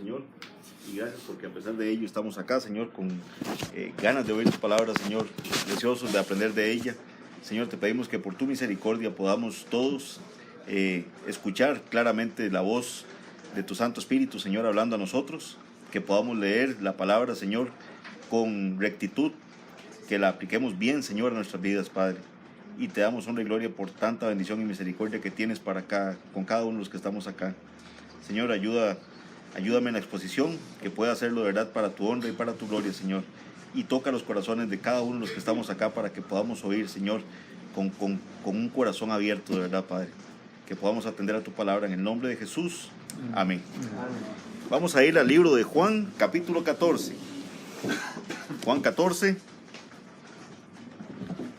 Señor, y gracias porque a pesar de ello estamos acá, Señor, con ganas de oír tu palabra, Señor, deseosos de aprender de ella. Señor, te pedimos que por tu misericordia podamos todos escuchar claramente la voz de tu Santo Espíritu, Señor, hablando a nosotros, que podamos leer la palabra, Señor, con rectitud, que la apliquemos bien, Señor, a nuestras vidas, Padre. Y te damos honra y gloria por tanta bendición y misericordia que tienes para acá, con cada uno de los que estamos acá. Señor, ayúdame en la exposición, que pueda hacerlo de verdad para tu honra y para tu gloria, Señor. Y toca los corazones de cada uno de los que estamos acá para que podamos oír, Señor, con un corazón abierto, de verdad, Padre. Que podamos atender a tu palabra en el nombre de Jesús. Amén. Vamos a ir al libro de Juan, capítulo 14. Juan 14.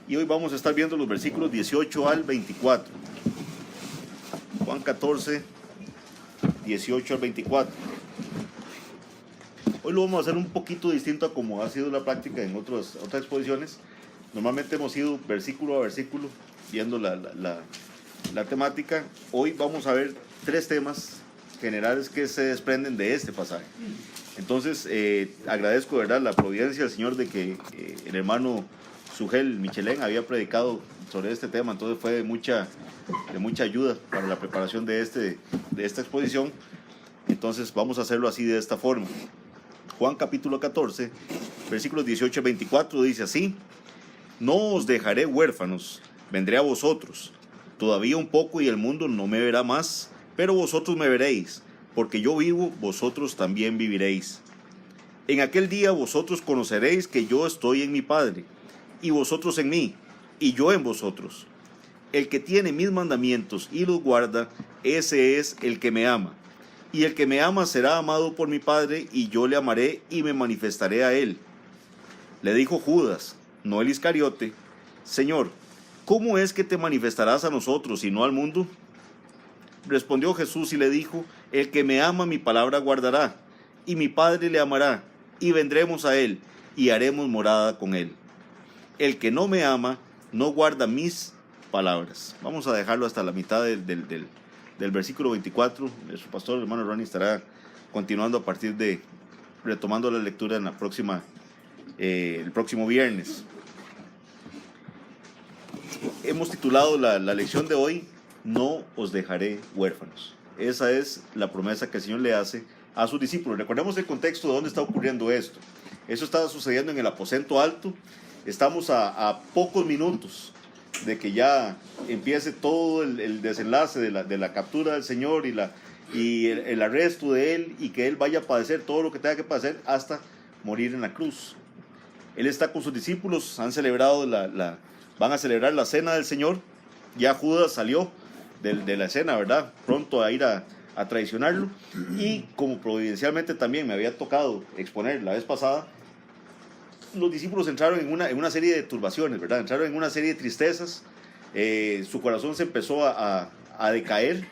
Y hoy vamos a estar viendo los versículos 18 al 24. Juan 14, 18 al 24. Hoy lo vamos a hacer un poquito distinto a como ha sido la práctica en otras exposiciones. Normalmente hemos ido versículo a versículo viendo la temática. Hoy vamos a ver tres temas generales que se desprenden de este pasaje. Entonces agradezco, ¿verdad?, la providencia del Señor de que el hermano Sugel Michelén había predicado sobre este tema, entonces fue de mucha ayuda para la preparación de esta exposición. Entonces vamos a hacerlo así, de esta forma. Juan capítulo 14, versículos 18 al 24 dice así: No os dejaré huérfanos, vendré a vosotros. Todavía un poco y el mundo no me verá más, pero vosotros me veréis, porque yo vivo, vosotros también viviréis. En aquel día vosotros conoceréis que yo estoy en mi Padre, y vosotros en mí, y yo en vosotros. El que tiene mis mandamientos y los guarda, ese es el que me ama. Y el que me ama será amado por mi Padre, y yo le amaré y me manifestaré a él. Le dijo Judas, no el Iscariote: Señor, ¿cómo es que te manifestarás a nosotros y no al mundo? Respondió Jesús y le dijo: El que me ama mi palabra guardará, y mi Padre le amará, y vendremos a él, y haremos morada con él. El que no me ama, no guarda mis palabras. Vamos a dejarlo hasta la mitad del versículo 24. Nuestro pastor, el hermano Ronnie, estará continuando a partir de, retomando la lectura en la próxima, el próximo viernes. Hemos titulado la lección de hoy: No os dejaré huérfanos. Esa es la promesa que el Señor le hace a sus discípulos. Recordemos el contexto de dónde está ocurriendo esto. Eso estaba sucediendo en el aposento alto. Estamos a pocos minutos de que ya empiece todo el desenlace de la captura del Señor y el arresto de Él, y que Él vaya a padecer todo lo que tenga que padecer hasta morir en la cruz. Él está con sus discípulos, han celebrado van a celebrar la cena del Señor. Ya Judas salió de la escena, ¿verdad?, pronto a ir a traicionarlo. Y como providencialmente también me había tocado exponer la vez pasada, los discípulos entraron en una serie de turbaciones, ¿verdad? Entraron en una serie de tristezas. Su corazón se empezó a decaer.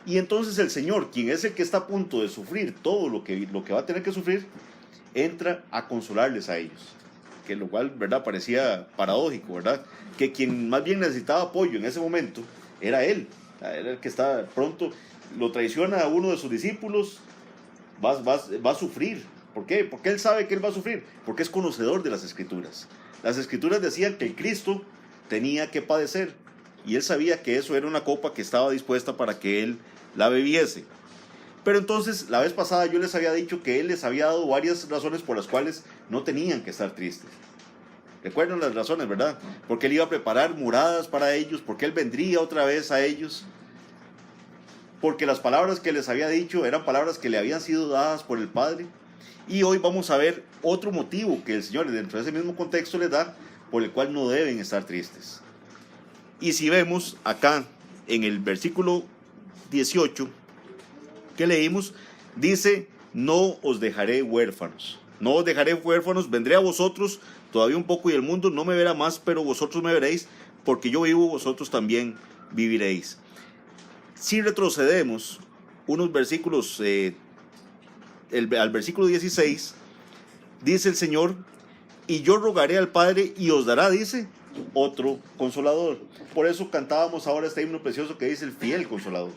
Y entonces el Señor, quien es el que está a punto de sufrir todo lo que va a tener que sufrir, entra a consolarles a ellos. Que lo cual, ¿verdad?, parecía paradójico, ¿verdad? Que quien más bien necesitaba apoyo en ese momento era Él. Era el que estaba pronto, lo traiciona a uno de sus discípulos, va a sufrir. ¿Por qué? Porque Él sabe que Él va a sufrir, porque es conocedor de las Escrituras. Las Escrituras decían que el Cristo tenía que padecer, y Él sabía que eso era una copa que estaba dispuesta para que Él la bebiese. Pero entonces, la vez pasada yo les había dicho que Él les había dado varias razones por las cuales no tenían que estar tristes. Recuerdan las razones, ¿verdad? Porque Él iba a preparar moradas para ellos, porque Él vendría otra vez a ellos, porque las palabras que les había dicho eran palabras que le habían sido dadas por el Padre. Y hoy vamos a ver otro motivo que el Señor, dentro de ese mismo contexto, les da, por el cual no deben estar tristes. Y si vemos acá en el versículo 18 que leímos, dice: No os dejaré huérfanos. No os dejaré huérfanos, vendré a vosotros. Todavía un poco y el mundo no me verá más, pero vosotros me veréis, porque yo vivo, vosotros también viviréis. Si retrocedemos unos versículos, al versículo 16, dice el Señor: Y yo rogaré al Padre y os dará, dice, otro consolador. Por eso cantábamos ahora este himno precioso que dice: el fiel consolador.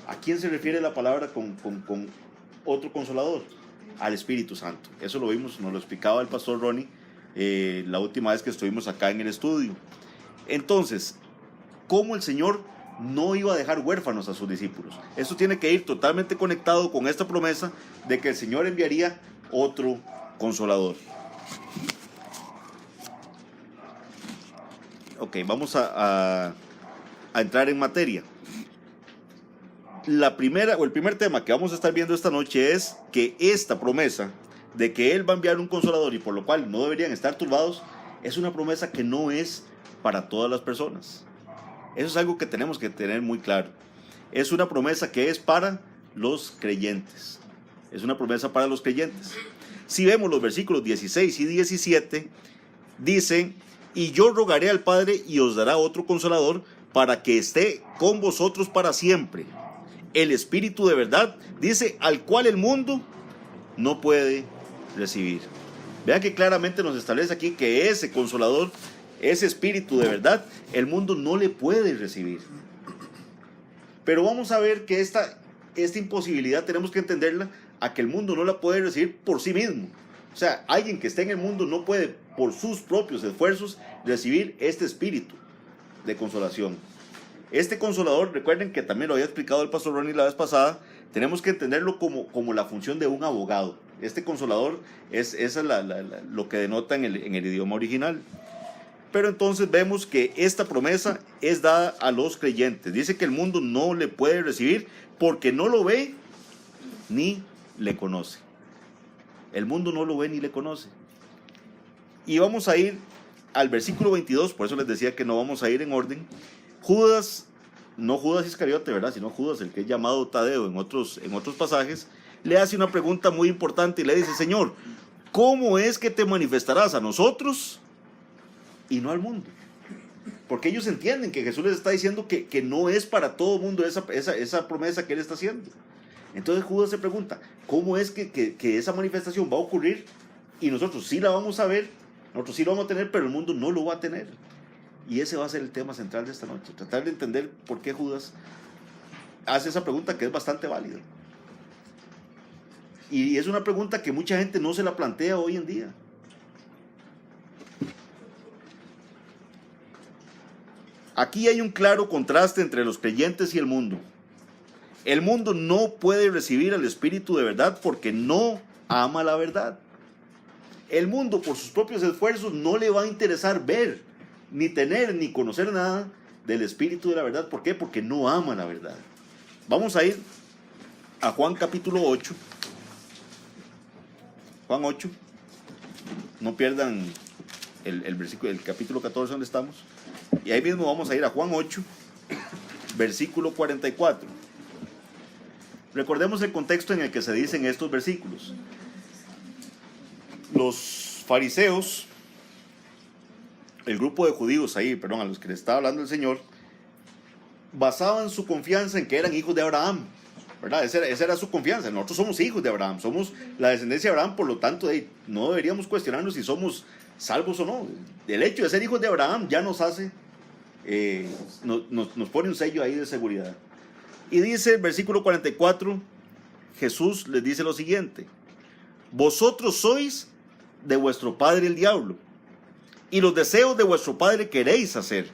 ¿A quién se refiere la palabra con otro consolador? Al Espíritu Santo. Eso lo vimos, nos lo explicaba el pastor Ronnie la última vez que estuvimos acá en el estudio. Entonces, ¿cómo el Señor no iba a dejar huérfanos a sus discípulos? Eso tiene que ir totalmente conectado con esta promesa de que el Señor enviaría otro consolador. Ok, vamos a entrar en materia. El primer tema que vamos a estar viendo esta noche es que esta promesa de que Él va a enviar un consolador y por lo cual no deberían estar turbados, es una promesa que no es para todas las personas. Eso es algo que tenemos que tener muy claro. Es una promesa que es para los creyentes. Es una promesa para los creyentes. Si vemos los versículos 16 y 17, dice: y yo rogaré al Padre y os dará otro consolador para que esté con vosotros para siempre. El Espíritu de verdad, dice, al cual el mundo no puede recibir. Vean que claramente nos establece aquí que ese consolador, ese Espíritu de verdad, el mundo no le puede recibir. Pero vamos a ver que esta imposibilidad tenemos que entenderla a que el mundo no la puede recibir por sí mismo. O sea, alguien que esté en el mundo no puede por sus propios esfuerzos recibir este espíritu de consolación. Este consolador, recuerden que también lo había explicado el pastor Ronnie la vez pasada, tenemos que entenderlo como la función de un abogado. Este consolador es lo que denota en el idioma original. Pero entonces vemos que esta promesa es dada a los creyentes. Dice que el mundo no le puede recibir porque no lo ve ni le conoce. El mundo no lo ve ni le conoce. Y vamos a ir al versículo 22, por eso les decía que no vamos a ir en orden. Judas, no Judas Iscariote, ¿verdad? Sino Judas, el que es llamado Tadeo en otros pasajes, le hace una pregunta muy importante y le dice: Señor, ¿cómo es que te manifestarás a nosotros y no al mundo? Porque ellos entienden que Jesús les está diciendo que no es para todo el mundo esa promesa que Él está haciendo. Entonces Judas se pregunta: ¿cómo es que esa manifestación va a ocurrir y nosotros sí la vamos a ver, nosotros sí lo vamos a tener, pero el mundo no lo va a tener? Y ese va a ser el tema central de esta noche, tratar de entender por qué Judas hace esa pregunta, que es bastante válida. Y es una pregunta que mucha gente no se la plantea hoy en día. Aquí hay un claro contraste entre los creyentes y el mundo. El mundo no puede recibir al Espíritu de verdad porque no ama la verdad. El mundo, por sus propios esfuerzos, no le va a interesar ver, ni tener, ni conocer nada del Espíritu de la verdad. ¿Por qué? Porque no ama la verdad. Vamos a ir a Juan capítulo 8. Juan 8. No pierdan el versículo, el capítulo 14 donde estamos. Y ahí mismo vamos a ir a Juan 8, versículo 44. Recordemos el contexto en el que se dicen estos versículos. Los fariseos, el grupo de judíos ahí, a los que les estaba hablando el Señor, basaban su confianza en que eran hijos de Abraham, ¿verdad? Esa era su confianza. Nosotros somos hijos de Abraham, somos la descendencia de Abraham, por lo tanto no deberíamos cuestionarnos si somos salvos o no. El hecho de ser hijos de Abraham ya nos hace, nos pone un sello ahí de seguridad. Y dice el versículo 44, Jesús les dice lo siguiente: vosotros sois de vuestro padre el diablo, y los deseos de vuestro padre queréis hacer.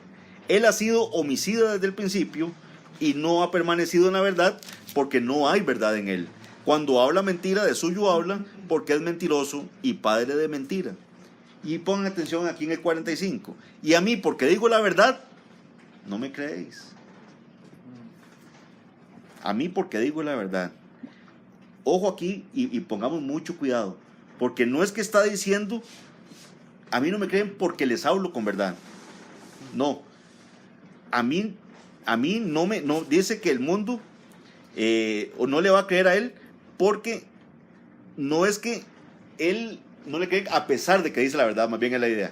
Él ha sido homicida desde el principio y no ha permanecido en la verdad, porque no hay verdad en él. Cuando habla mentira, de suyo habla, porque es mentiroso y padre de mentira. Y pongan atención aquí en el 45. Y a mí, porque digo la verdad, no me creéis. A mí, porque digo la verdad. Ojo aquí y pongamos mucho cuidado, porque no es que está diciendo: a mí no me creen porque les hablo con verdad. No. A mí no dice que el mundo o no le va a creer a él, porque no es que él no le cree a pesar de que dice la verdad, más bien es la idea.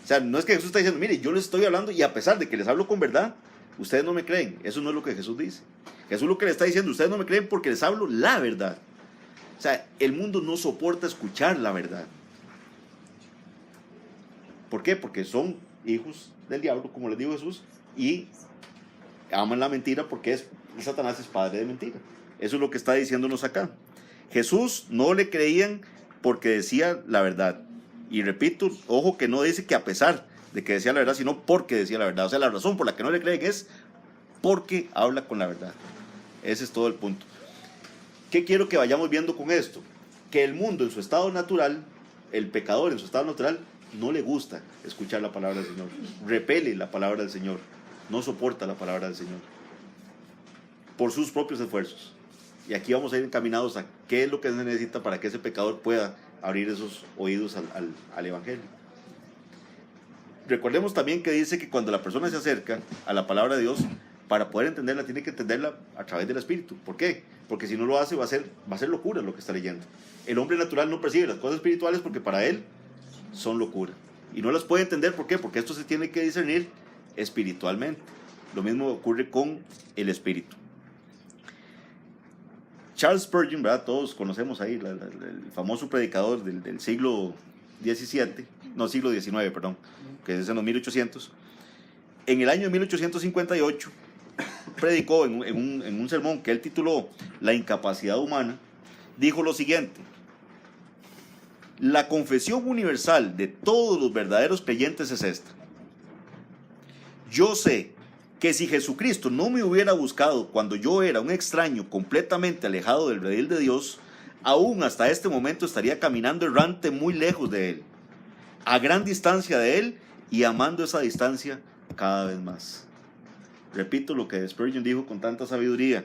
O sea, no es que Jesús está diciendo: mire, yo les estoy hablando y a pesar de que les hablo con verdad, ustedes no me creen. Eso no es lo que Jesús dice. Jesús lo que le está diciendo: ustedes no me creen porque les hablo la verdad. O sea, el mundo no soporta escuchar la verdad. ¿Por qué? Porque son hijos del diablo, como les dijo Jesús, y aman la mentira porque Satanás es padre de mentira. Eso es lo que está diciéndonos acá. Jesús no le creían porque decía la verdad. Y repito, ojo que no dice que a pesar de que decía la verdad, sino porque decía la verdad. O sea, la razón por la que no le creen es porque habla con la verdad. Ese es todo el punto. ¿Qué quiero que vayamos viendo con esto? Que el mundo en su estado natural, el pecador en su estado natural, no le gusta escuchar la palabra del Señor. Repele la palabra del Señor. No soporta la palabra del Señor. Por sus propios esfuerzos. Y aquí vamos a ir encaminados a qué es lo que se necesita para que ese pecador pueda abrir esos oídos al Evangelio. Recordemos también que dice que cuando la persona se acerca a la palabra de Dios, para poder entenderla, tiene que entenderla a través del Espíritu. ¿Por qué? Porque si no lo hace, va a ser locura lo que está leyendo. El hombre natural no percibe las cosas espirituales porque para él son locura. Y no las puede entender, ¿por qué? Porque esto se tiene que discernir espiritualmente. Lo mismo ocurre con el Espíritu. Charles Spurgeon, ¿verdad? Todos conocemos ahí el famoso predicador del siglo XIX, perdón, que es en los 1800. En el año 1858 predicó en un sermón que él tituló La incapacidad humana. Dijo lo siguiente: la confesión universal de todos los verdaderos creyentes es esta: yo sé que si Jesucristo no me hubiera buscado cuando yo era un extraño completamente alejado del redil de Dios, aún hasta este momento estaría caminando errante muy lejos de Él, a gran distancia de Él y amando esa distancia cada vez más. Repito lo que Spurgeon dijo con tanta sabiduría: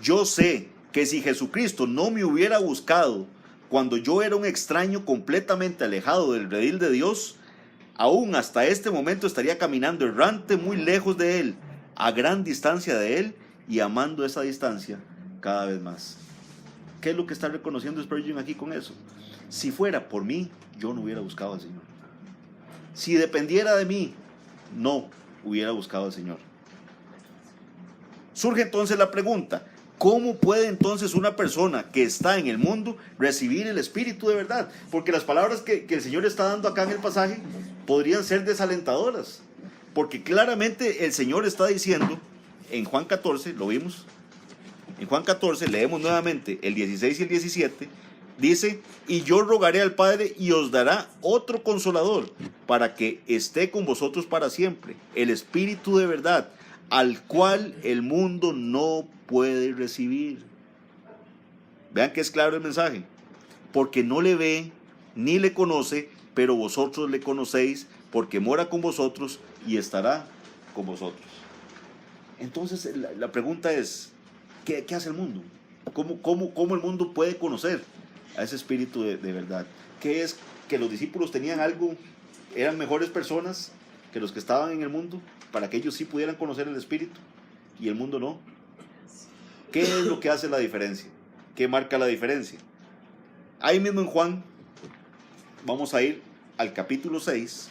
yo sé que si Jesucristo no me hubiera buscado cuando yo era un extraño completamente alejado del redil de Dios, aún hasta este momento estaría caminando errante muy lejos de Él, a gran distancia de Él y amando esa distancia cada vez más. ¿Qué es lo que está reconociendo Spurgeon aquí con eso? Si fuera por mí, yo no hubiera buscado al Señor. Si dependiera de mí, no hubiera buscado al Señor. Surge entonces la pregunta: ¿cómo puede entonces una persona que está en el mundo recibir el Espíritu de verdad? Porque las palabras que el Señor está dando acá en el pasaje podrían ser desalentadoras. Porque claramente el Señor está diciendo en Juan 14, lo vimos. En Juan 14, leemos nuevamente el 16 y el 17. Dice: y yo rogaré al Padre y os dará otro consolador para que esté con vosotros para siempre, el Espíritu de verdad, al cual el mundo no puede recibir. Vean que es claro el mensaje: porque no le ve ni le conoce, pero vosotros le conocéis, porque mora con vosotros y estará con vosotros. Entonces la pregunta es: ¿qué hace el mundo? ¿Cómo el mundo puede conocer a ese Espíritu de verdad? ¿Qué es que los discípulos tenían algo, eran mejores personas que los que estaban en el mundo, para que ellos sí pudieran conocer el Espíritu y el mundo no? ¿Qué es lo que hace la diferencia? ¿Qué marca la diferencia? Ahí mismo en Juan, vamos a ir al capítulo 6,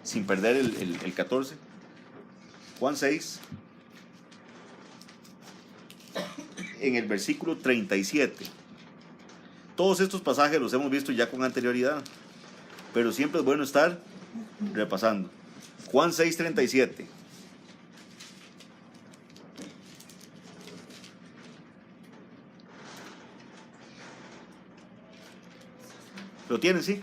sin perder el 14. Juan 6, en el versículo 37. Todos estos pasajes los hemos visto ya con anterioridad, pero siempre es bueno estar repasando. Juan 6, 37. ¿Lo tienen, sí?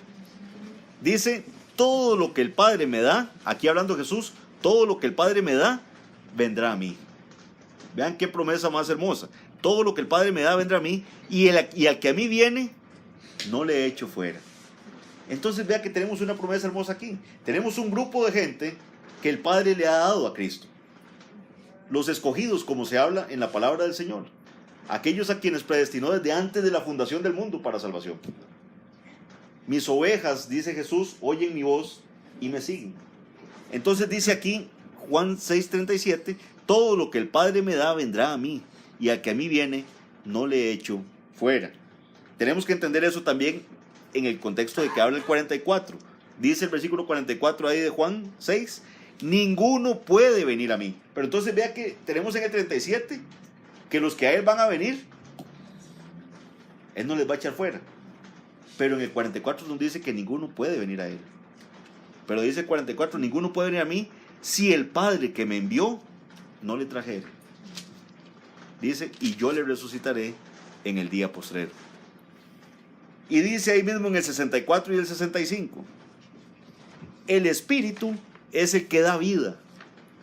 Dice: todo lo que el Padre me da, aquí hablando Jesús, todo lo que el Padre me da, vendrá a mí. Vean qué promesa más hermosa. Todo lo que el Padre me da, vendrá a mí, y al que a mí viene, no le echo fuera. Entonces vea que tenemos una promesa hermosa aquí. Tenemos un grupo de gente que el Padre le ha dado a Cristo. Los escogidos, como se habla en la palabra del Señor. Aquellos a quienes predestinó desde antes de la fundación del mundo para salvación. Mis ovejas, dice Jesús, oyen mi voz y me siguen. Entonces dice aquí, Juan 6:37, todo lo que el Padre me da vendrá a mí, y al que a mí viene, no le echo fuera. Tenemos que entender eso también en el contexto de que habla el 44. Dice el versículo 44 ahí de Juan 6, ninguno puede venir a mí. Pero entonces vea que tenemos en el 37 que los que a Él van a venir, Él no les va a echar fuera. Pero en el 44 nos dice que ninguno puede venir a Él. Pero dice el 44, ninguno puede venir a mí si el Padre que me envió no le trajere. Dice: y yo le resucitaré en el día postrero. Y dice ahí mismo en el 64 y el 65, el Espíritu es el que da vida.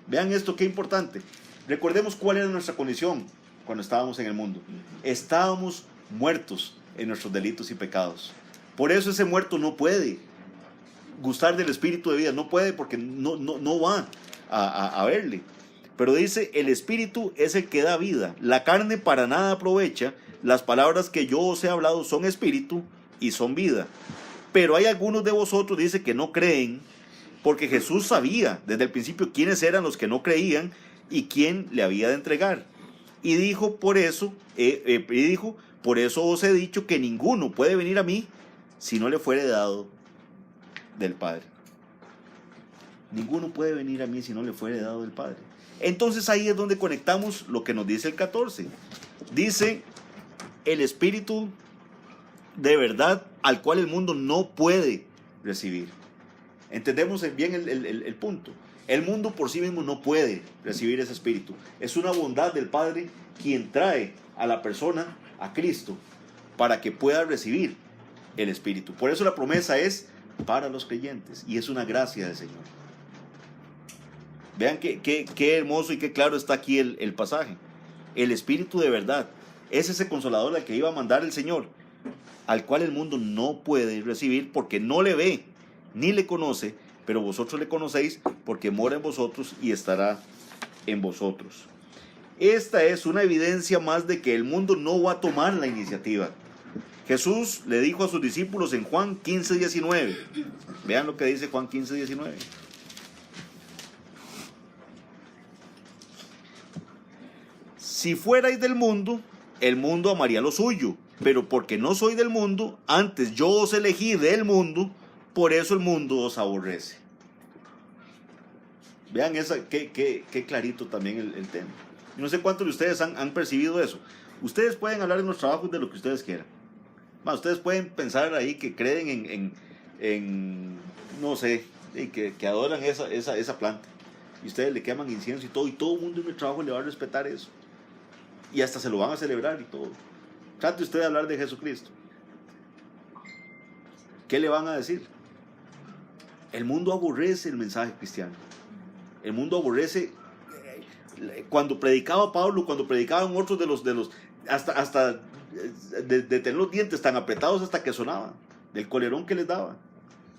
Vean esto, qué importante. Recordemos cuál era nuestra condición cuando estábamos en el mundo. Estábamos muertos en nuestros delitos y pecados. Por eso ese muerto no puede gustar del Espíritu de vida, no puede, porque no va a verle. Pero dice, el Espíritu es el que da vida. La carne para nada aprovecha. Las palabras que yo os he hablado son espíritu y son vida. Pero hay algunos de vosotros, dice, que no creen, porque Jesús sabía desde el principio quiénes eran los que no creían y quién le había de entregar. Y dijo, por eso os he dicho que ninguno puede venir a mí si no le fuere dado del Padre. Ninguno puede venir a mí si no le fuere dado del Padre. Entonces ahí es donde conectamos lo que nos dice el 14. Dice, el Espíritu de verdad al cual el mundo no puede recibir. Entendemos bien el punto. El mundo por sí mismo no puede recibir ese Espíritu. Es una bondad del Padre quien trae a la persona a Cristo para que pueda recibir el Espíritu. Por eso la promesa es para los creyentes y es una gracia del Señor. Vean qué hermoso y qué claro está aquí el pasaje. El Espíritu de verdad es ese consolador al que iba a mandar el Señor, al cual el mundo no puede recibir porque no le ve ni le conoce, pero vosotros le conocéis porque mora en vosotros y estará en vosotros. Esta es una evidencia más de que el mundo no va a tomar la iniciativa. Jesús le dijo a sus discípulos en Juan 15:19. Vean lo que dice Juan 15:19. Si fuerais del mundo, el mundo amaría lo suyo, pero porque no soy del mundo, antes yo os elegí del mundo, por eso el mundo os aborrece. Vean qué clarito también el tema. Y no sé cuántos de ustedes han percibido eso. Ustedes pueden hablar en los trabajos de lo que ustedes quieran. Ustedes pueden pensar ahí que creen en no sé, que adoran esa planta. Y ustedes le queman incienso y todo el mundo en el trabajo le va a respetar eso. Y hasta se lo van a celebrar y todo. Trate usted de hablar de Jesucristo. ¿Qué le van a decir? El mundo aborrece el mensaje cristiano. El mundo aborrece. Cuando predicaba Pablo, cuando predicaban otros de los hasta de tener los dientes tan apretados hasta que sonaban, del colerón que les daba.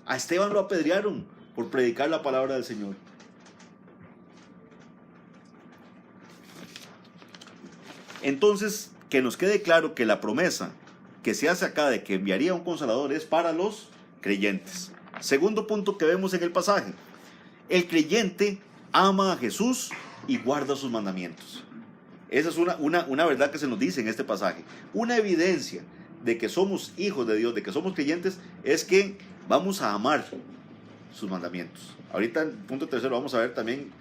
A Esteban lo apedrearon por predicar la palabra del Señor. Entonces, que nos quede claro que la promesa que se hace acá de que enviaría un consolador es para los creyentes. Segundo punto que vemos en el pasaje: el creyente ama a Jesús y guarda sus mandamientos. Esa es una verdad que se nos dice en este pasaje. Una evidencia de que somos hijos de Dios, de que somos creyentes, es que vamos a amar sus mandamientos. Ahorita en el punto tercero vamos a ver también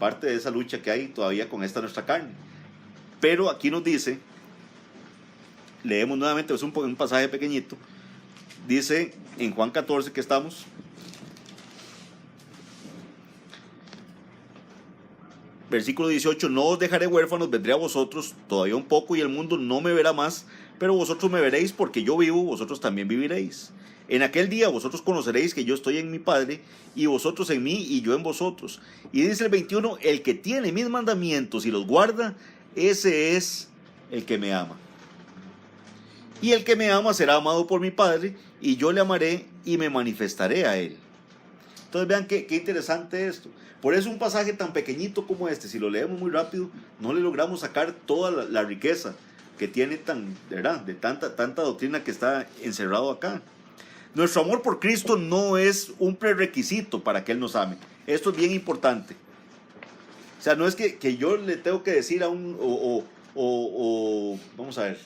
parte de esa lucha que hay todavía con esta nuestra carne. Pero aquí nos dice, leemos nuevamente, es un pasaje pequeñito, dice en Juan 14 que estamos, versículo 18, no os dejaré huérfanos, vendré a vosotros todavía un poco y el mundo no me verá más, pero vosotros me veréis porque yo vivo, vosotros también viviréis. En aquel día vosotros conoceréis que yo estoy en mi Padre y vosotros en mí y yo en vosotros. Y dice el 21, el que tiene mis mandamientos y los guarda, ese es el que me ama. Y el que me ama será amado por mi Padre, y yo le amaré y me manifestaré a él. Entonces vean qué interesante esto. Por eso un pasaje tan pequeñito como este, si lo leemos muy rápido, no le logramos sacar toda la riqueza que tiene de tanta doctrina que está encerrado acá. Nuestro amor por Cristo no es un prerequisito para que Él nos ame. Esto es bien importante. O sea, no es que yo le tengo que decir a vamos a ver,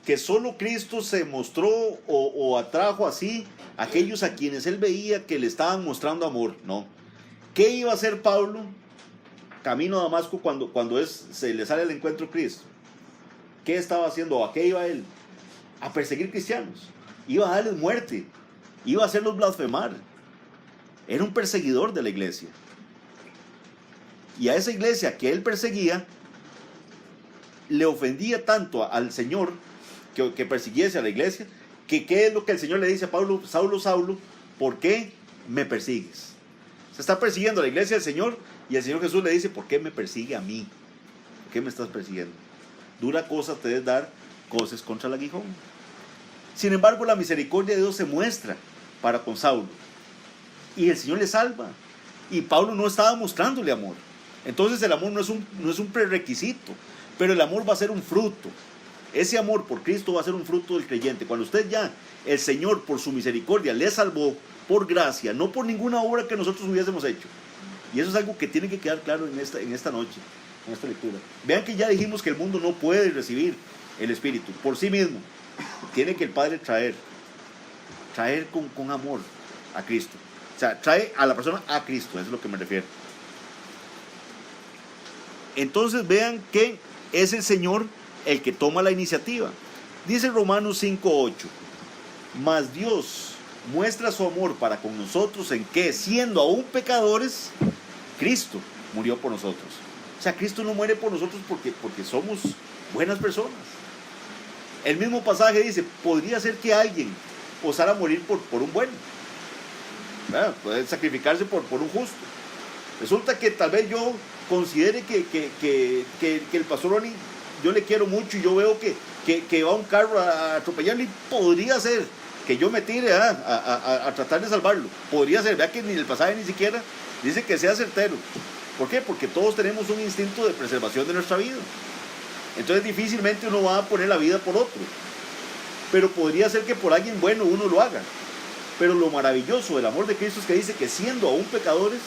que solo Cristo se mostró o atrajo así a aquellos a quienes Él veía que le estaban mostrando amor. No. ¿Qué iba a hacer Pablo camino a Damasco cuando se le sale el encuentro a Cristo? ¿Qué estaba haciendo? ¿A qué iba él? A perseguir cristianos. Iba a darles muerte. Iba a hacerlos blasfemar. Era un perseguidor de la iglesia. Y a esa iglesia que él perseguía, le ofendía tanto al Señor que persiguiese a la iglesia, que qué es lo que el Señor le dice a Pablo: Saulo, Saulo, ¿por qué me persigues? Se está persiguiendo a la iglesia del Señor, y el Señor Jesús le dice: ¿por qué me persigue a mí? ¿Por qué me estás persiguiendo? Dura cosa te es dar coces contra el aguijón. Sin embargo, la misericordia de Dios se muestra para con Saulo, y el Señor le salva, y Pablo no estaba mostrándole amor. Entonces el amor no es un prerequisito, pero el amor va a ser un fruto. Ese amor por Cristo va a ser un fruto del creyente. Cuando usted ya, el Señor por su misericordia le salvó por gracia, no por ninguna obra que nosotros hubiésemos hecho. Y eso es algo que tiene que quedar claro en esta noche, en esta lectura. Vean que ya dijimos que el mundo no puede recibir el Espíritu por sí mismo. Tiene que el Padre traer con amor a Cristo. O sea, trae a la persona a Cristo, eso es lo que me refiero. Entonces vean que es el Señor el que toma la iniciativa. Dice Romanos 5:8: mas Dios muestra su amor para con nosotros en que, siendo aún pecadores, Cristo murió por nosotros. O sea, Cristo no muere por nosotros porque somos buenas personas. El mismo pasaje dice: podría ser que alguien osara morir por un bueno, ¿verdad? Puede sacrificarse por un justo. Resulta que tal vez yo considere que el pastor Ronnie, yo le quiero mucho, y yo veo que va un carro a atropellarlo, y podría ser que yo me tire a tratar de salvarlo. Podría ser. Vea que ni el pasaje ni siquiera dice que sea certero. ¿Por qué? Porque todos tenemos un instinto de preservación de nuestra vida. Entonces difícilmente uno va a poner la vida por otro. Pero podría ser que por alguien bueno uno lo haga. Pero lo maravilloso del amor de Cristo es que dice que, siendo aún pecadores,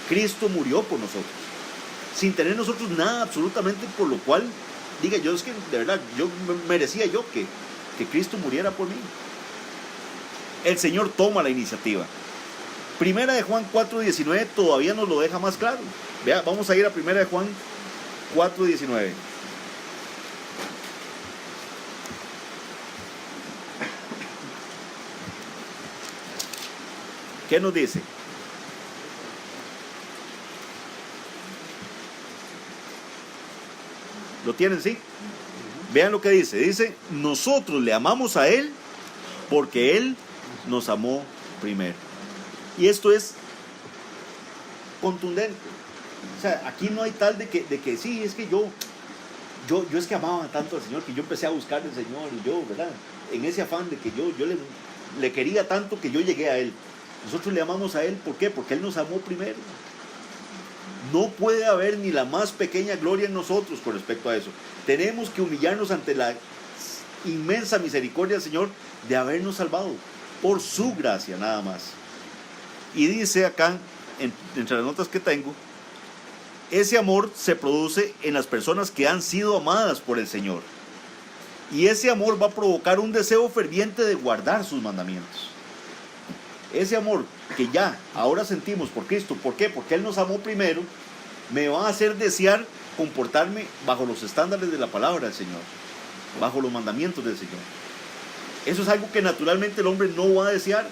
Cristo murió por nosotros, sin tener nosotros nada absolutamente por lo cual diga yo, es que de verdad yo merecía yo que Cristo muriera por mí. El Señor toma la iniciativa. Primera de Juan 4:19 todavía nos lo deja más claro. Vea, vamos a ir a Primera de Juan 4:19. ¿Qué nos dice? ¿Lo tienen, sí? Vean lo que dice. Dice: nosotros le amamos a Él porque Él nos amó primero. Y esto es contundente. O sea, aquí no hay tal de que sí, es que yo es que amaba tanto al Señor que yo empecé a buscar al Señor, y yo, ¿verdad? En ese afán de que yo le quería tanto que yo llegué a Él. Nosotros le amamos a Él, ¿por qué? Porque Él nos amó primero. No puede haber ni la más pequeña gloria en nosotros con respecto a eso. Tenemos que humillarnos ante la inmensa misericordia del Señor de habernos salvado por su gracia, nada más. Y dice acá, entre las notas que tengo, ese amor se produce en las personas que han sido amadas por el Señor. Y ese amor va a provocar un deseo ferviente de guardar sus mandamientos. Ese amor que ya ahora sentimos por Cristo, ¿por qué? Porque Él nos amó primero, me va a hacer desear comportarme bajo los estándares de la palabra del Señor, bajo los mandamientos del Señor. Eso es algo que naturalmente el hombre no va a desear.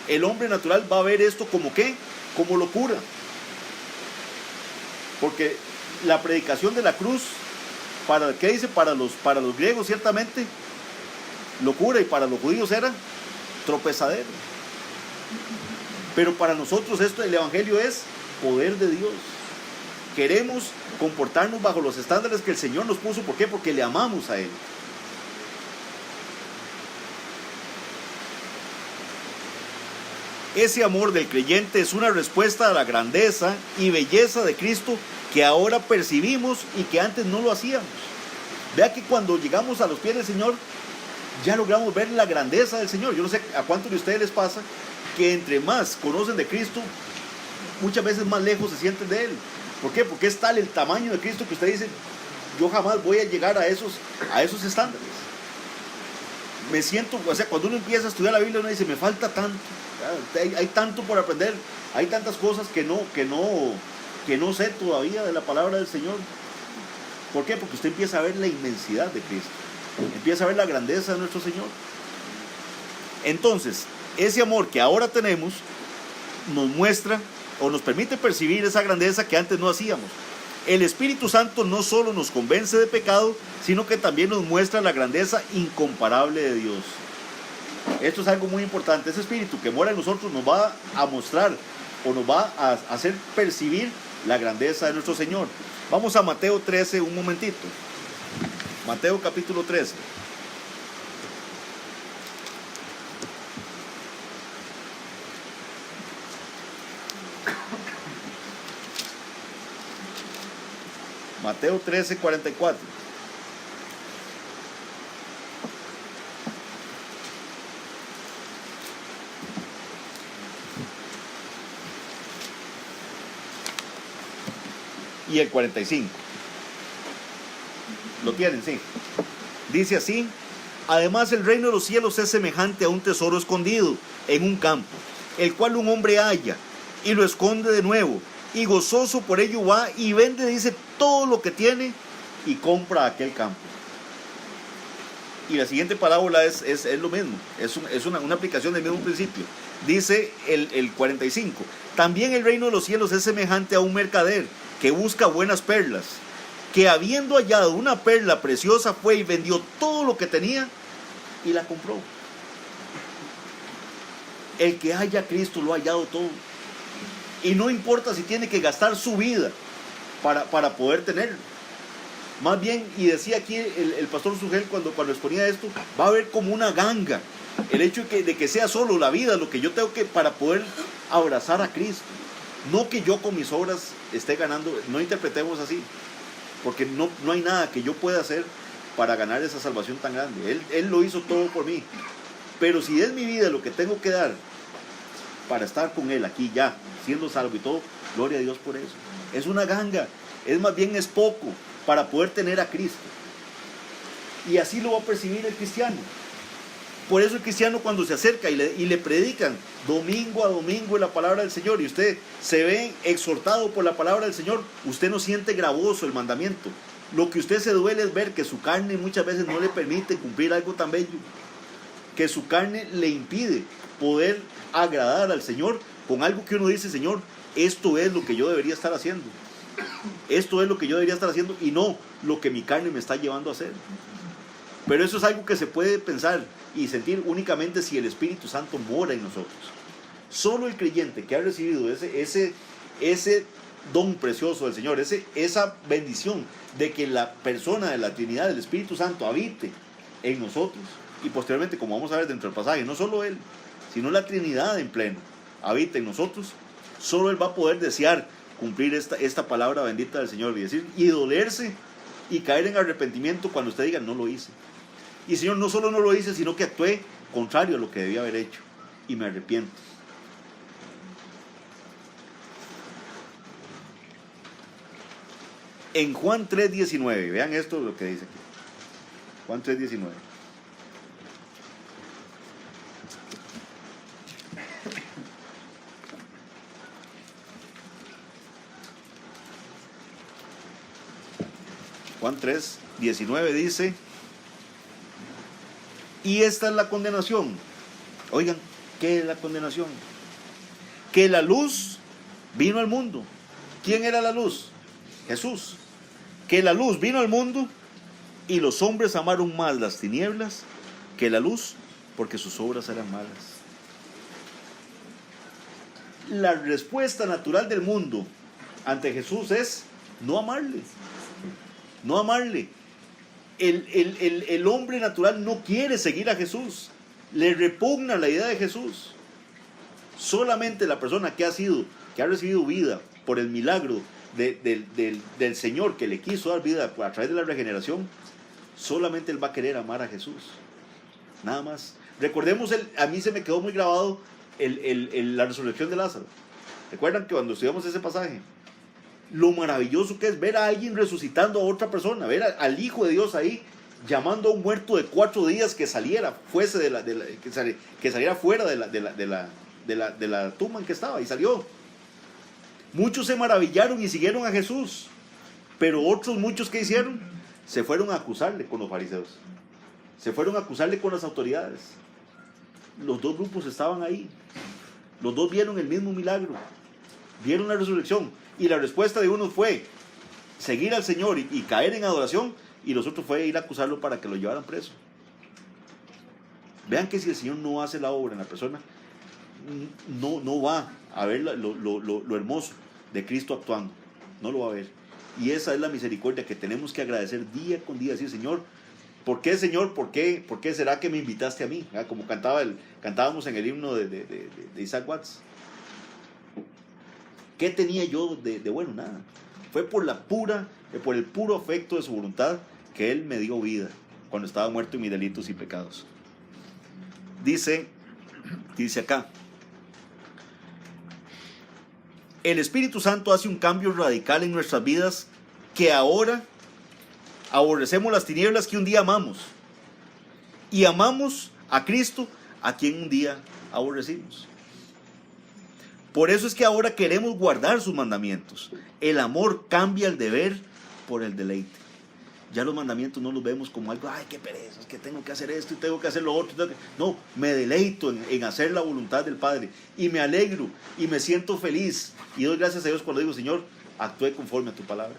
El hombre natural va a ver esto como ¿qué? Como locura. Porque la predicación de la cruz, ¿qué dice? Para los griegos ciertamente locura, y para los judíos era tropezadero. Pero para nosotros el evangelio es poder de Dios. Queremos comportarnos bajo los estándares que el Señor nos puso. ¿Por qué? Porque le amamos a Él. Ese amor del creyente es una respuesta a la grandeza y belleza de Cristo que ahora percibimos y que antes no lo hacíamos. Vea que cuando llegamos a los pies del Señor, ya logramos ver la grandeza del Señor. Yo no sé a cuántos de ustedes les pasa que entre más conocen de Cristo, muchas veces más lejos se sienten de Él. ¿Por qué? Porque es tal el tamaño de Cristo que usted dice: yo jamás voy a llegar a esos estándares. Me siento, o sea, cuando uno empieza a estudiar la Biblia, uno dice: me falta tanto, hay tanto por aprender, hay tantas cosas que no sé todavía de la palabra del Señor. ¿Por qué? Porque usted empieza a ver la inmensidad de Cristo, empieza a ver la grandeza de nuestro Señor. Entonces, ese amor que ahora tenemos nos muestra o nos permite percibir esa grandeza que antes no hacíamos. El Espíritu Santo no solo nos convence de pecado, sino que también nos muestra la grandeza incomparable de Dios. Esto es algo muy importante. Ese Espíritu que mora en nosotros nos va a mostrar o nos va a hacer percibir la grandeza de nuestro Señor. Vamos a Mateo 13 un momentito. Mateo capítulo 13. Mateo 13, 44. Y el 45. ¿Lo tienen? Sí. Dice así: además el reino de los cielos es semejante a un tesoro escondido en un campo, el cual un hombre halla y lo esconde de nuevo, y gozoso por ello va y vende, dice, todo lo que tiene y compra aquel campo. Y la siguiente parábola es lo mismo, es una aplicación del mismo principio. Dice el 45: también el reino de los cielos es semejante a un mercader que busca buenas perlas, que habiendo hallado una perla preciosa fue y vendió todo lo que tenía y la compró. El que halla a Cristo lo ha hallado todo. Y no importa si tiene que gastar su vida para poder tenerlo. Más bien, y decía aquí el pastor Sugel cuando exponía esto, va a haber como una ganga el hecho de que sea solo la vida lo que yo tengo que para poder abrazar a Cristo. No que yo con mis obras esté ganando, no interpretemos así, porque no hay nada que yo pueda hacer para ganar esa salvación tan grande. Él lo hizo todo por mí. Pero si es mi vida lo que tengo que dar para estar con Él aquí ya, siendo salvo y todo, gloria a Dios por eso. Es una ganga, más bien es poco para poder tener a Cristo. Y así lo va a percibir el cristiano. Por eso el cristiano cuando se acerca y le predican domingo a domingo la palabra del Señor y usted se ve exhortado por la palabra del Señor, usted no siente gravoso el mandamiento. Lo que usted se duele es ver que su carne muchas veces no le permite cumplir algo tan bello, que su carne le impide poder agradar al Señor con algo que uno dice: Señor, esto es lo que yo debería estar haciendo. Esto es lo que yo debería estar haciendo y no lo que mi carne me está llevando a hacer. Pero eso es algo que se puede pensar y sentir únicamente si el Espíritu Santo mora en nosotros. Solo el creyente que ha recibido ese don precioso del Señor, esa bendición de que la persona de la Trinidad, del Espíritu Santo, habite en nosotros, y posteriormente, como vamos a ver dentro del pasaje, no solo Él, sino la Trinidad en pleno habita en nosotros, solo Él va a poder desear cumplir esta palabra bendita del Señor y dolerse y caer en arrepentimiento cuando usted diga: no lo hice. Y Señor, no solo no lo hice, sino que actué contrario a lo que debía haber hecho y me arrepiento. En Juan 3:19, vean esto lo que dice aquí. Juan 3:19. Juan 3:19 dice: y esta es la condenación. Oigan, ¿qué es la condenación? Que la luz vino al mundo. ¿Quién era la luz? Jesús. Que la luz vino al mundo y los hombres amaron más las tinieblas que la luz, porque sus obras eran malas. La respuesta natural del mundo ante Jesús es no amarle. No amarle. El hombre natural no quiere seguir a Jesús, le repugna la idea de Jesús. Solamente la persona que ha recibido vida por el milagro del Señor, que le quiso dar vida a través de la regeneración, solamente él va a querer amar a Jesús, nada más. Recordemos, a mí se me quedó muy grabado la resurrección de Lázaro. ¿Recuerdan que cuando estudiamos ese pasaje? Lo maravilloso que es ver a alguien resucitando a otra persona, ver al Hijo de Dios ahí llamando a un muerto de 4 días que saliera, que saliera fuera de la tumba en que estaba, y salió. Muchos se maravillaron y siguieron a Jesús, pero otros muchos, ¿qué hicieron? Se fueron a acusarle con los fariseos, se fueron a acusarle con las autoridades. Los dos grupos estaban ahí, los dos vieron el mismo milagro, vieron la resurrección. Y la respuesta de unos fue: seguir al Señor y caer en adoración, y los otros fue ir a acusarlo para que lo llevaran preso. Vean que si el Señor no hace la obra en la persona, no va a ver lo hermoso de Cristo actuando, no lo va a ver. Y esa es la misericordia que tenemos que agradecer día con día, decir: Señor, ¿por qué, Señor? ¿Por qué será que me invitaste a mí? Como cantábamos en el himno de Isaac Watts. ¿Qué tenía yo de bueno? Nada. Fue por el puro afecto de su voluntad que Él me dio vida cuando estaba muerto en mis delitos y pecados. Dice acá: el Espíritu Santo hace un cambio radical en nuestras vidas, que ahora aborrecemos las tinieblas que un día amamos, y amamos a Cristo, a quien un día aborrecimos. Por eso es que ahora queremos guardar sus mandamientos. El amor cambia el deber por el deleite. Ya los mandamientos no los vemos como algo: ay, qué pereza, es que tengo que hacer esto y tengo que hacer lo otro. No, me deleito en hacer la voluntad del Padre, y me alegro y me siento feliz, y doy gracias a Dios cuando digo: Señor, actué conforme a tu palabra.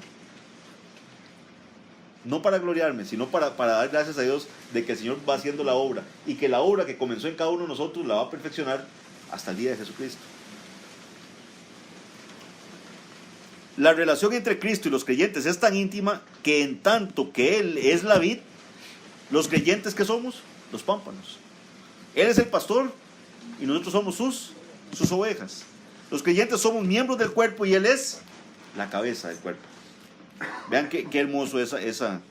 No para gloriarme, sino para dar gracias a Dios de que el Señor va haciendo la obra, y que la obra que comenzó en cada uno de nosotros la va a perfeccionar hasta el día de Jesucristo. La relación entre Cristo y los creyentes es tan íntima que, en tanto que Él es la vid, los creyentes, ¿qué somos? Los pámpanos. Él es el pastor y nosotros somos sus ovejas. Los creyentes somos miembros del cuerpo y Él es la cabeza del cuerpo. Vean qué hermoso esa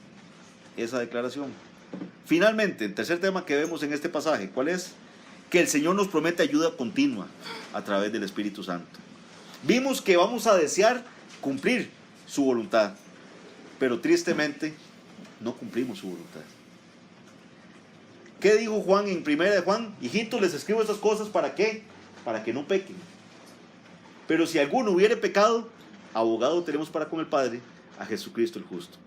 declaración. Finalmente, el tercer tema que vemos en este pasaje, ¿cuál es? Que el Señor nos promete ayuda continua a través del Espíritu Santo. Vimos que vamos a desear cumplir su voluntad, pero tristemente no cumplimos su voluntad. ¿Qué dijo Juan en 1 de Juan? Hijitos, les escribo estas cosas, ¿para qué? Para que no pequen. Pero si alguno hubiere pecado, abogado tenemos para con el Padre, a Jesucristo el justo.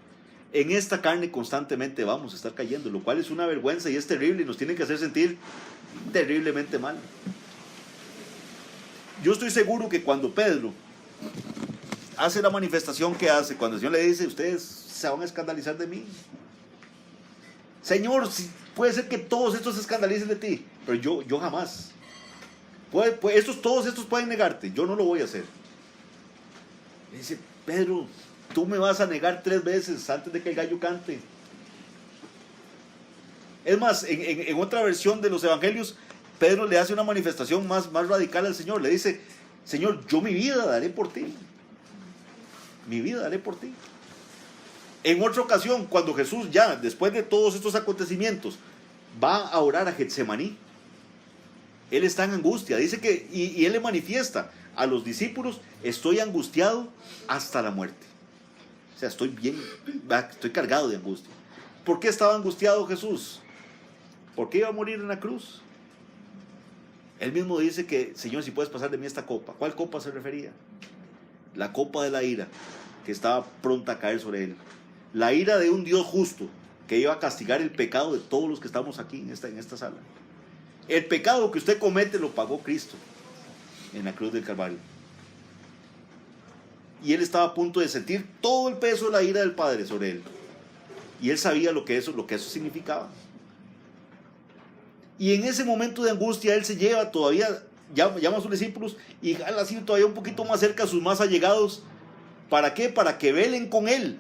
En esta carne constantemente vamos a estar cayendo, lo cual es una vergüenza y es terrible, y nos tiene que hacer sentir terriblemente mal. Yo estoy seguro que cuando Pedro hace la manifestación que hace, cuando el Señor le dice: ustedes se van a escandalizar de mí, Señor, puede ser que todos estos se escandalicen de ti, pero yo jamás. Todos estos pueden negarte, yo no lo voy a hacer. Le dice: Pedro, tú me vas a negar 3 veces antes de que el gallo cante. Es más, en otra versión de los evangelios, Pedro le hace una manifestación más radical al Señor. Le dice: Señor, yo mi vida daré por ti. Mi vida daré por ti. En otra ocasión, cuando Jesús, ya después de todos estos acontecimientos, va a orar a Getsemaní, Él está en angustia. Dice que, y Él le manifiesta a los discípulos: estoy angustiado hasta la muerte. O sea, estoy cargado de angustia. ¿Por qué estaba angustiado Jesús? ¿Por qué iba a morir en la cruz? Él mismo dice que: Señor, si puedes pasar de mí esta copa. ¿Cuál copa se refería? La copa de la ira, que estaba pronta a caer sobre Él. La ira de un Dios justo, que iba a castigar el pecado de todos los que estamos aquí en esta sala. El pecado que usted comete lo pagó Cristo en la cruz del Calvario. Y Él estaba a punto de sentir todo el peso de la ira del Padre sobre Él. Y Él sabía lo que eso significaba. Y en ese momento de angustia, Él se lleva todavía, llama a sus discípulos y jala así todavía un poquito más cerca a sus más allegados. ¿Para qué? Para que velen con Él.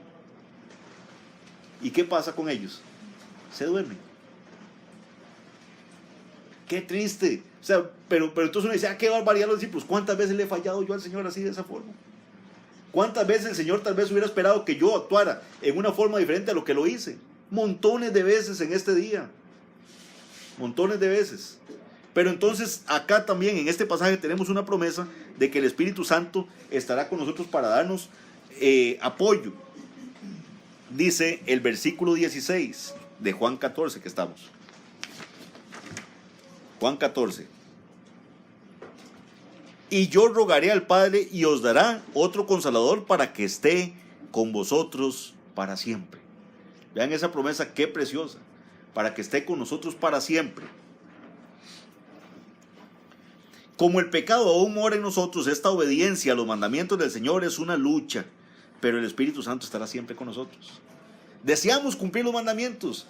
¿Y qué pasa con ellos? Se duermen. Qué triste. O sea, pero entonces uno dice: qué barbaridad los discípulos. ¿Cuántas veces le he fallado yo al Señor así, de esa forma? ¿Cuántas veces el Señor tal vez hubiera esperado que yo actuara en una forma diferente a lo que lo hice? Montones de veces en este día. Montones de veces. Pero entonces acá también en este pasaje tenemos una promesa de que el Espíritu Santo estará con nosotros para darnos apoyo. Dice el versículo 16 de Juan 14 que estamos. Juan 14. Y yo rogaré al Padre y os dará otro Consolador para que esté con vosotros para siempre. Vean esa promesa, qué preciosa. Para que esté con nosotros para siempre. Como el pecado aún mora en nosotros, esta obediencia a los mandamientos del Señor es una lucha pero el Espíritu Santo estará siempre con nosotros. Deseamos cumplir los mandamientos,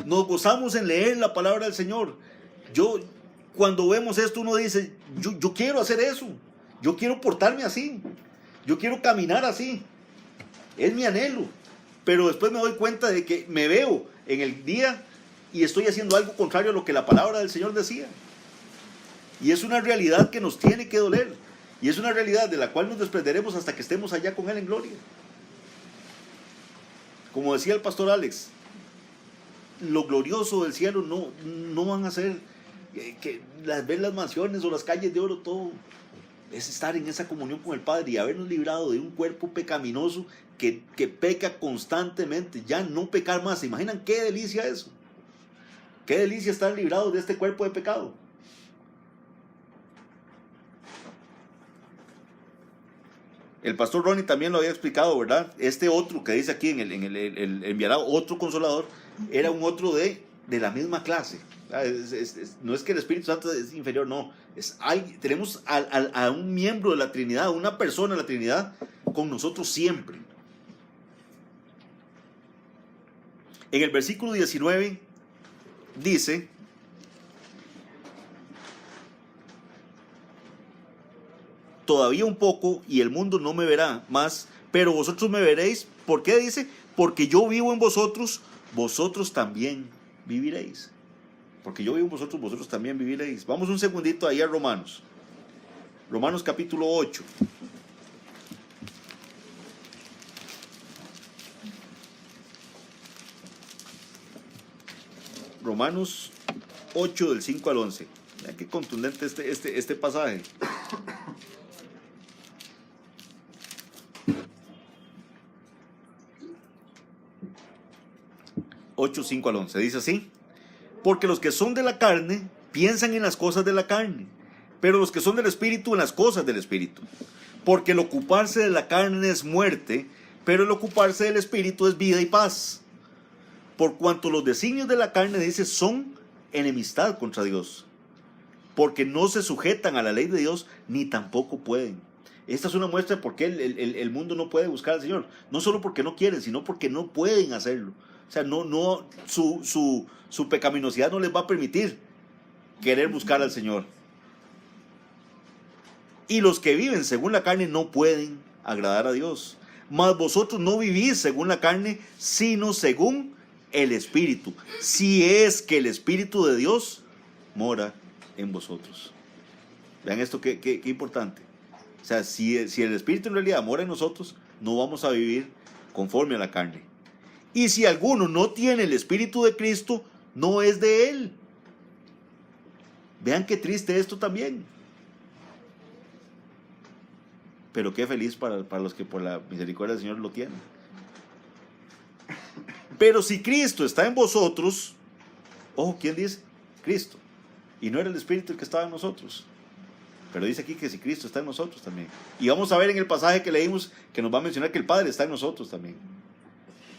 nos gozamos en leer la palabra del Señor. Cuando vemos esto, uno dice, yo quiero hacer eso, yo quiero portarme así, yo quiero caminar así, es mi anhelo. Pero después me doy cuenta de que me veo en el día y estoy haciendo algo contrario a lo que la palabra del Señor decía. Y es una realidad que nos tiene que doler. Y es una realidad de la cual nos desprenderemos hasta que estemos allá con Él en gloria. Como decía el pastor Alex, lo glorioso del cielo no van a ser ver las mansiones o las calles de oro, todo. Es estar en esa comunión con el Padre y habernos librado de un cuerpo pecaminoso que peca constantemente. Ya no pecar más. ¿Se imaginan qué delicia eso? Qué delicia estar librados de este cuerpo de pecado. El pastor Ronnie también lo había explicado, ¿verdad? Este otro que dice aquí en el enviará otro consolador, era un otro de la misma clase. No es que el Espíritu Santo es inferior, no. Tenemos a un miembro de la Trinidad, una persona de la Trinidad con nosotros siempre. En el versículo 19 dice: todavía un poco y el mundo no me verá más, pero vosotros me veréis. ¿Por qué dice? Porque yo vivo en vosotros, vosotros también viviréis. Porque yo vivo en vosotros, vosotros también viviréis. Vamos un segundito ahí a Romanos. Romanos capítulo 8. Romanos 8 del 5 al 11. Vean qué contundente este pasaje. Ocho, 5 al 11. Dice así: porque los que son de la carne piensan en las cosas de la carne, pero los que son del Espíritu en las cosas del Espíritu. Porque el ocuparse de la carne es muerte, pero el ocuparse del Espíritu es vida y paz. Por cuanto los designios de la carne, dice, son enemistad contra Dios, porque no se sujetan a la ley de Dios, ni tampoco pueden. Esta es una muestra de por qué el mundo no puede buscar al Señor. No solo porque no quieren, sino porque no pueden hacerlo. O sea, su pecaminosidad no les va a permitir querer buscar al Señor. Y los que viven según la carne no pueden agradar a Dios. Mas vosotros no vivís según la carne, sino según el Espíritu. Si es que el Espíritu de Dios mora en vosotros. Vean esto, qué importante. O sea, si el Espíritu en realidad mora en nosotros, no vamos a vivir conforme a la carne. Y si alguno no tiene el Espíritu de Cristo, no es de Él. Vean qué triste esto también. Pero qué feliz para los que por la misericordia del Señor lo tienen. Pero si Cristo está en vosotros, ojo, ¿quién dice? Cristo. Y no era el Espíritu el que estaba en nosotros. Pero dice aquí que si Cristo está en nosotros también. Y vamos a ver en el pasaje que leímos que nos va a mencionar que el Padre está en nosotros también.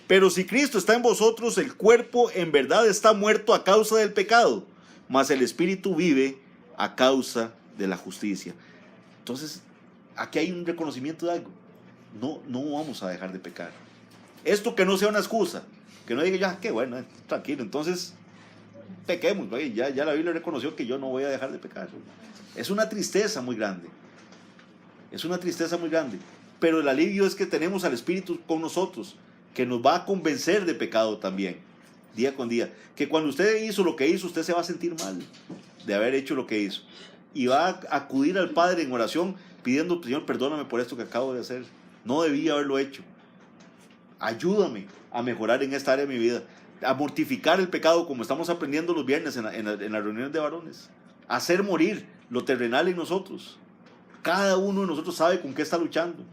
Pero si Cristo está en vosotros, el cuerpo en verdad está muerto a causa del pecado, mas el Espíritu vive a causa de la justicia. Entonces, aquí hay un reconocimiento de algo. No vamos a dejar de pecar. Esto que no sea una excusa, que no diga ya, qué bueno, tranquilo, entonces pequemos. Ya la Biblia reconoció que yo no voy a dejar de pecar. Es una tristeza muy grande. Es una tristeza muy grande. Pero el alivio es que tenemos al Espíritu con nosotros, que nos va a convencer de pecado también, día con día. Que cuando usted hizo lo que hizo, usted se va a sentir mal de haber hecho lo que hizo. Y va a acudir al Padre en oración pidiendo: Señor, perdóname por esto que acabo de hacer. No debía haberlo hecho. Ayúdame a mejorar en esta área de mi vida. A mortificar el pecado, como estamos aprendiendo los viernes en las reuniones de varones. A hacer morir lo terrenal en nosotros. Cada uno de nosotros sabe con qué está luchando.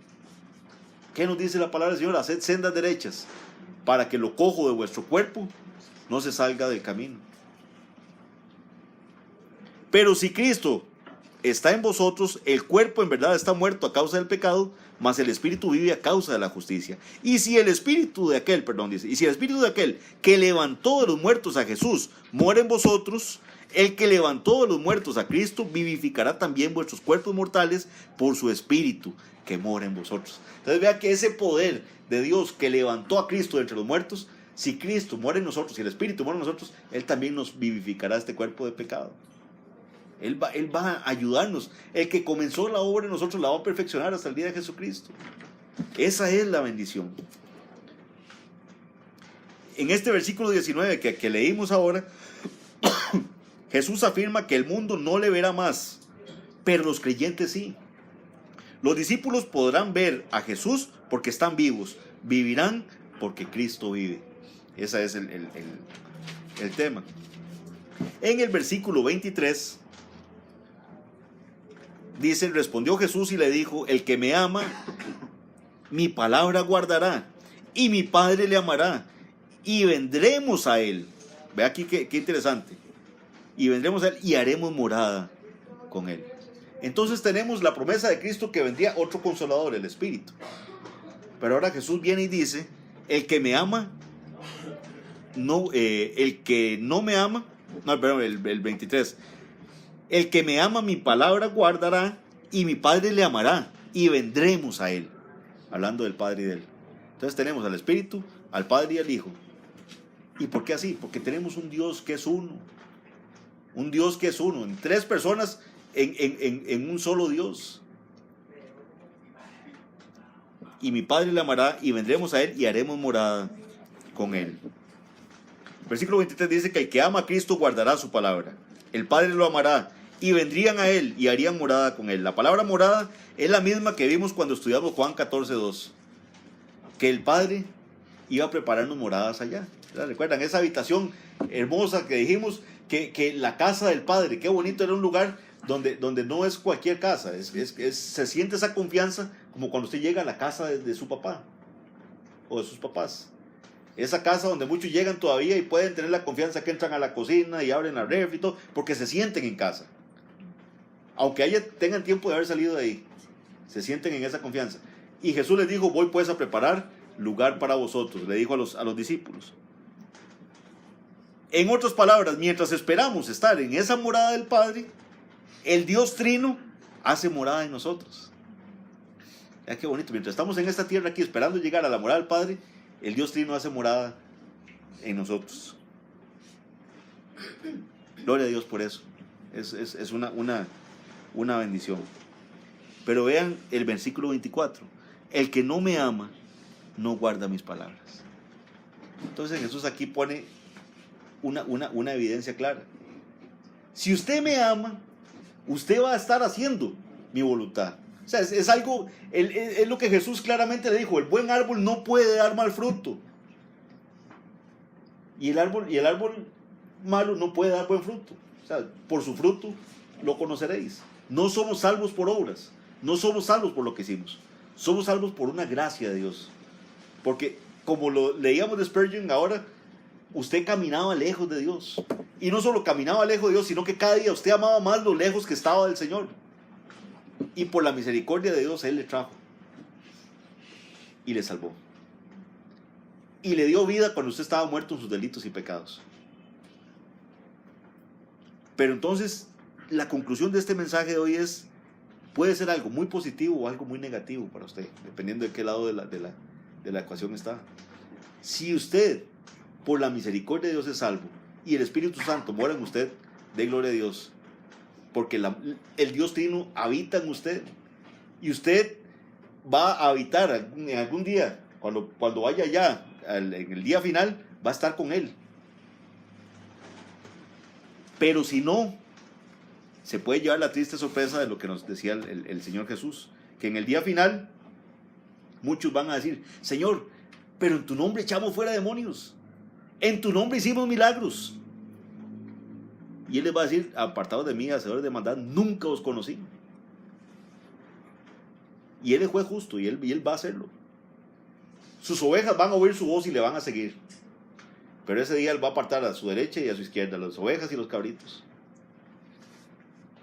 ¿Qué nos dice la palabra del Señor? Haced sendas derechas para que lo cojo de vuestro cuerpo no se salga del camino. Pero si Cristo está en vosotros, el cuerpo en verdad está muerto a causa del pecado, mas el espíritu vive a causa de la justicia. Y si el espíritu de aquel, y si el espíritu de aquel que levantó de los muertos a Jesús mora en vosotros, el que levantó de los muertos a Cristo vivificará también vuestros cuerpos mortales por su espíritu que mora en vosotros. Entonces vea que ese poder de Dios que levantó a Cristo de entre los muertos, si Cristo mora en nosotros, si el espíritu mora en nosotros, Él también nos vivificará este cuerpo de pecado. Él va a ayudarnos. El que comenzó la obra en nosotros la va a perfeccionar hasta el día de Jesucristo. Esa es la bendición. En este versículo 19 que leímos ahora, Jesús afirma que el mundo no le verá más, pero los creyentes sí. Los discípulos podrán ver a Jesús porque están vivos, vivirán porque Cristo vive. Ese es el tema. En el versículo 23 dice: respondió Jesús y le dijo: el que me ama, mi palabra guardará, y mi Padre le amará, y vendremos a él. Ve aquí qué interesante. Y vendremos a él y haremos morada con él. Entonces tenemos la promesa de Cristo que vendría otro consolador, el Espíritu. Pero ahora Jesús viene y dice: el que me ama, el que no me ama, el 23, el que me ama mi palabra guardará, y mi Padre le amará, y vendremos a él. Hablando del Padre y de él. Entonces tenemos al Espíritu, al Padre y al Hijo. ¿Y por qué así? Porque tenemos un Dios que es uno. Un Dios que es uno, en tres personas, en un solo Dios. Y mi Padre le amará, y vendremos a él y haremos morada con él. Versículo 23 dice que el que ama a Cristo guardará su palabra. El Padre lo amará, y vendrían a él y harían morada con él. La palabra morada es la misma que vimos cuando estudiamos Juan 14:2. Que el Padre iba a prepararnos moradas allá. ¿Recuerdan esa habitación hermosa que dijimos? Que la casa del Padre, qué bonito, era un lugar donde no es cualquier casa. Se siente esa confianza como cuando usted llega a la casa de su papá o de sus papás. Esa casa donde muchos llegan todavía y pueden tener la confianza que entran a la cocina y abren la refri y todo, porque se sienten en casa. Aunque tengan tiempo de haber salido de ahí, se sienten en esa confianza. Y Jesús les dijo: voy pues a preparar lugar para vosotros. Le dijo a los discípulos. En otras palabras, mientras esperamos estar en esa morada del Padre, el Dios Trino hace morada en nosotros. Ya qué bonito, mientras estamos en esta tierra aquí esperando llegar a la morada del Padre, el Dios Trino hace morada en nosotros. Gloria a Dios por eso. Es una bendición. Pero vean el versículo 24. El que no me ama, no guarda mis palabras. Entonces Jesús aquí pone una evidencia clara. Si usted me ama, usted va a estar haciendo mi voluntad. O sea, es algo, es lo que Jesús claramente le dijo: el buen árbol no puede dar mal fruto. Y el árbol malo no puede dar buen fruto. O sea, por su fruto lo conoceréis. No somos salvos por obras. No somos salvos por lo que hicimos. Somos salvos por una gracia de Dios. Porque, como lo leíamos de Spurgeon ahora, usted caminaba lejos de Dios. Y no solo caminaba lejos de Dios, sino que cada día usted amaba más lo lejos que estaba del Señor. Y por la misericordia de Dios, Él le trajo. Y le salvó. Y le dio vida cuando usted estaba muerto en sus delitos y pecados. Pero entonces, la conclusión de este mensaje de hoy es: puede ser algo muy positivo o algo muy negativo para usted, dependiendo de qué lado de la ecuación está. Si usted, por la misericordia de Dios, es salvo y el Espíritu Santo mora en usted, dé gloria a Dios, porque el Dios Trino habita en usted, y usted va a habitar en algún día, cuando vaya allá, en el día final, va a estar con Él. Pero si no, se puede llevar la triste sorpresa de lo que nos decía el Señor Jesús, que en el día final muchos van a decir: Señor, pero en tu nombre echamos fuera demonios, en tu nombre hicimos milagros. Y Él les va a decir: apartados de mí, hacedores de maldad, nunca os conocí. Y Él es juez justo, y él va a hacerlo. Sus ovejas van a oír su voz y le van a seguir. Pero ese día Él va a apartar a su derecha y a su izquierda, las ovejas y los cabritos.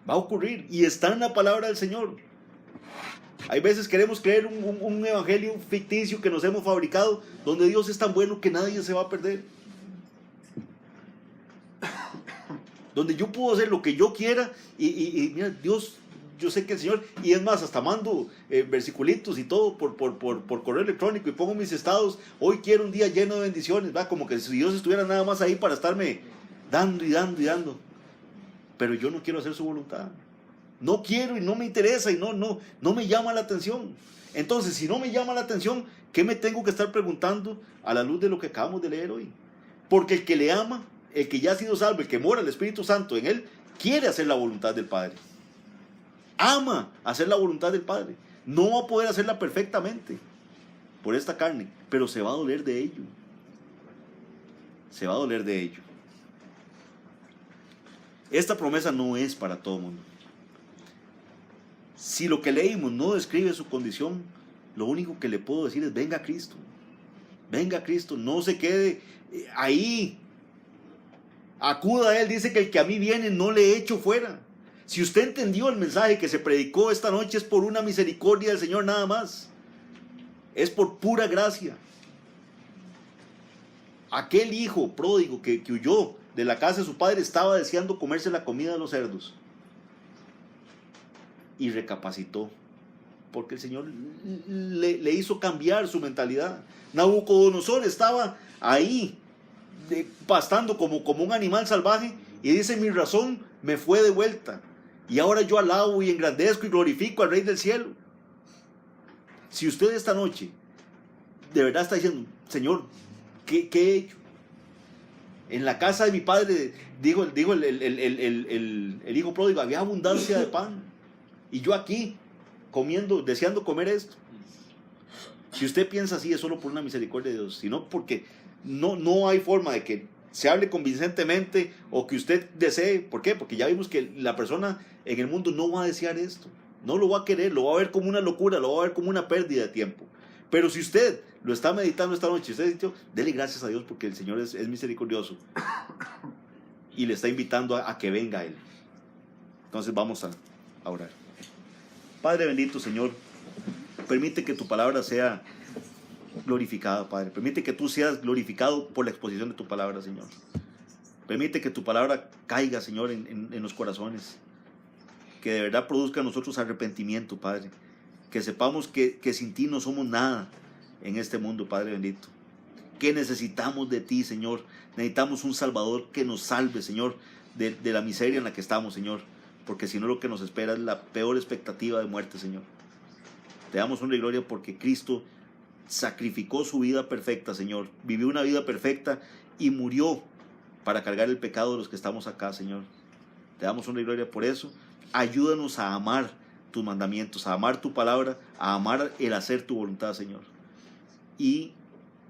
Va a ocurrir y está en la palabra del Señor. Hay veces queremos creer un evangelio ficticio que nos hemos fabricado, donde Dios es tan bueno que nadie se va a perder. Donde yo puedo hacer lo que yo quiera y mira, Dios, yo sé que el Señor, y es más, hasta mando versiculitos y todo por correo electrónico y pongo mis estados, hoy quiero un día lleno de bendiciones, ¿va? Como que si Dios estuviera nada más ahí para estarme dando y dando y dando. Pero yo no quiero hacer su voluntad. No quiero y no me interesa y no me llama la atención. Entonces, si no me llama la atención, ¿qué me tengo que estar preguntando a la luz de lo que acabamos de leer hoy? Porque el que le ama, el que ya ha sido salvo, el que mora el Espíritu Santo en él, quiere hacer la voluntad del Padre. Ama hacer la voluntad del Padre. No va a poder hacerla perfectamente por esta carne, pero se va a doler de ello. Se va a doler de ello. Esta promesa no es para todo el mundo. Si lo que leímos no describe su condición, lo único que le puedo decir es: venga a Cristo. Venga a Cristo, no se quede ahí. Acuda a Él, dice que el que a mí viene no le echo fuera. Si usted entendió el mensaje que se predicó esta noche, es por una misericordia del Señor nada más. Es por pura gracia. Aquel hijo pródigo que huyó de la casa de su padre estaba deseando comerse la comida de los cerdos. Y recapacitó, porque el Señor le hizo cambiar su mentalidad. Nabucodonosor estaba ahí, pastando como un animal salvaje, y dice: mi razón me fue de vuelta, y ahora yo alabo y engrandezco y glorifico al Rey del cielo. Si usted esta noche de verdad está diciendo: Señor, ¿qué he hecho? En la casa de mi padre, dijo el hijo pródigo, había abundancia de pan, y yo aquí comiendo, deseando comer esto. Si usted piensa así, es solo por una misericordia de Dios, sino porque no hay forma de que se hable convincentemente o que usted desee. ¿Por qué? Porque ya vimos que la persona en el mundo no va a desear esto, no lo va a querer, lo va a ver como una locura, lo va a ver como una pérdida de tiempo. Pero si usted lo está meditando esta noche, usted ha dicho: dele gracias a Dios porque el Señor es misericordioso y le está invitando a que venga a Él. Entonces vamos a orar. Padre bendito, Señor, permite que tu palabra sea glorificada, Padre. Permite que tú seas glorificado por la exposición de tu palabra, Señor. Permite que tu palabra caiga, Señor, en los corazones. Que de verdad produzca en nosotros arrepentimiento, Padre. Que sepamos que sin ti no somos nada en este mundo, Padre bendito. Que necesitamos de ti, Señor. Necesitamos un Salvador que nos salve, Señor, de la miseria en la que estamos, Señor. Porque si no, lo que nos espera es la peor expectativa de muerte, Señor. Te damos honra y gloria porque Cristo sacrificó su vida perfecta, Señor. Vivió una vida perfecta y murió para cargar el pecado de los que estamos acá, Señor. Te damos honra y gloria por eso. Ayúdanos a amar tus mandamientos, a amar tu palabra, a amar el hacer tu voluntad, Señor. Y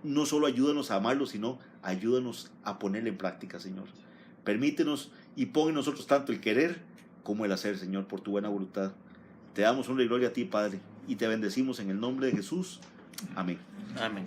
no solo ayúdanos a amarlo, sino ayúdanos a ponerlo en práctica, Señor. Permítenos y pon en nosotros tanto el querer como el hacer, Señor, por tu buena voluntad. Te damos honra y gloria a ti, Padre, y te bendecimos en el nombre de Jesús. Amén. Amén.